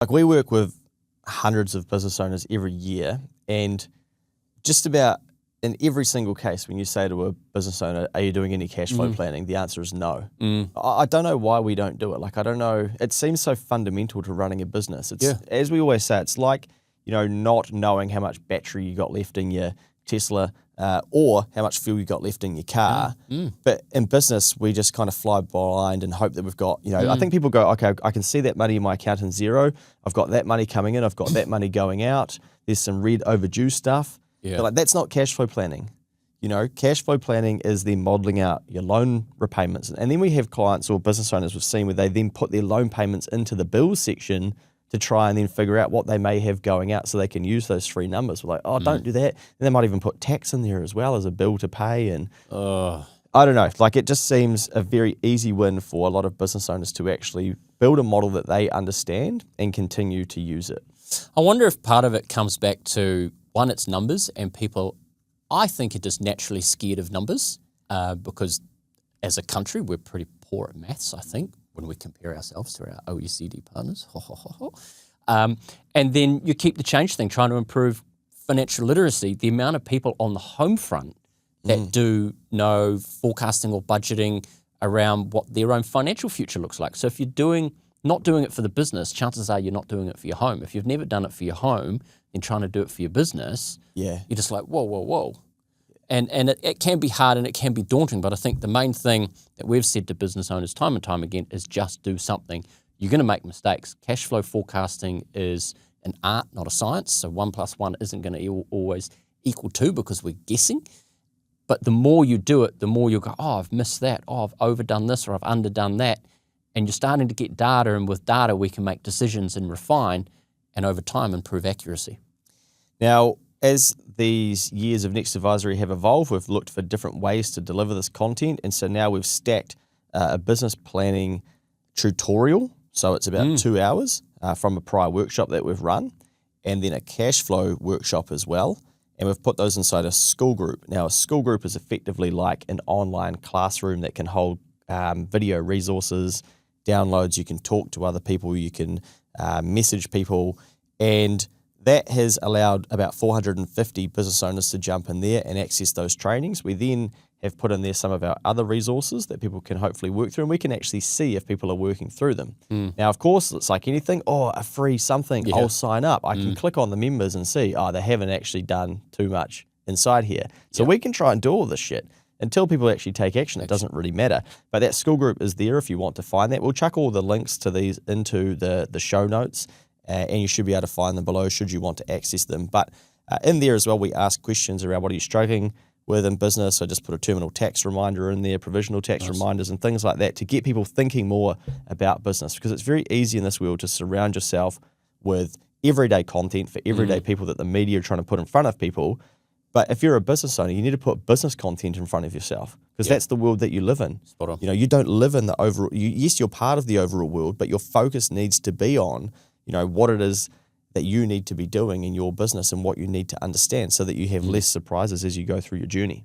Like we work with hundreds of business owners every year, and just about in every single case, when you say to a business owner, are you doing any cash flow planning? The answer is no. I don't know why we don't do it. Like, I don't know. It seems so fundamental to running a business. It's, as we always say, it's like, not knowing how much battery you got left in your Tesla or how much fuel you got left in your car. But in business, we just kind of fly blind and hope that we've got, I think people go, okay, I can see that money in my account in zero. I've got that money coming in. I've got that money going out. There's some red overdue stuff. But like, that's not cash flow planning. Cash flow planning is then modeling out your loan repayments. And then we have clients or business owners we've seen where they then put their loan payments into the bills section to try and then figure out what they may have going out so they can use those three numbers. We're like, oh, don't do that. And they might even put tax in there as well as a bill to pay. And I don't know, like it just seems a very easy win for a lot of business owners to actually build a model that they understand and continue to use it. I wonder if part of it comes back to, one, it's numbers, and people, I think, are just naturally scared of numbers because as a country, we're pretty poor at maths, I think, when we compare ourselves to our OECD partners. And then you keep the change thing, trying to improve financial literacy. The amount of people on the home front that do know forecasting or budgeting around what their own financial future looks like. So if you're not doing it for the business, chances are you're not doing it for your home. If you've never done it for your home and trying to do it for your business, you're just like, whoa. And it can be hard and it can be daunting, but I think the main thing that we've said to business owners time and time again is just do something. You're going to make mistakes. Cash flow forecasting is an art, not a science. So 1 + 1 isn't going to always equal 2 because we're guessing. But the more you do it, the more you'll go, oh, I've missed that. Oh, I've overdone this or I've underdone that. And you're starting to get data, and with data we can make decisions and refine and over time improve accuracy. Now, as these years of Next Advisory have evolved, we've looked for different ways to deliver this content. And so now we've stacked a business planning tutorial. So it's about 2 hours from a prior workshop that we've run, and then a cash flow workshop as well. And we've put those inside a school group. Now, a school group is effectively like an online classroom that can hold video resources, downloads. You can talk to other people. You can message people. And that has allowed about 450 business owners to jump in there and access those trainings. We then have put in there some of our other resources that people can hopefully work through, and we can actually see if people are working through them. Now, of course, it's like anything, a free something, I'll sign up. I can click on the members and see, they haven't actually done too much inside here. So we can try and do all this shit. Until people actually take action, it doesn't really matter. But that school group is there if you want to find that. We'll chuck all the links to these into the show notes, and you should be able to find them below should you want to access them. But in there as well, we ask questions around what are you struggling with in business. So just put a terminal tax reminder in there, provisional tax reminders and things like that to get people thinking more about business, because it's very easy in this world to surround yourself with everyday content for everyday people that the media are trying to put in front of people. But if you're a business owner, you need to put business content in front of yourself, because that's the world that you live in. Spot on. You don't live in the overall, yes, you're part of the overall world, but your focus needs to be on, what it is that you need to be doing in your business and what you need to understand so that you have less surprises as you go through your journey.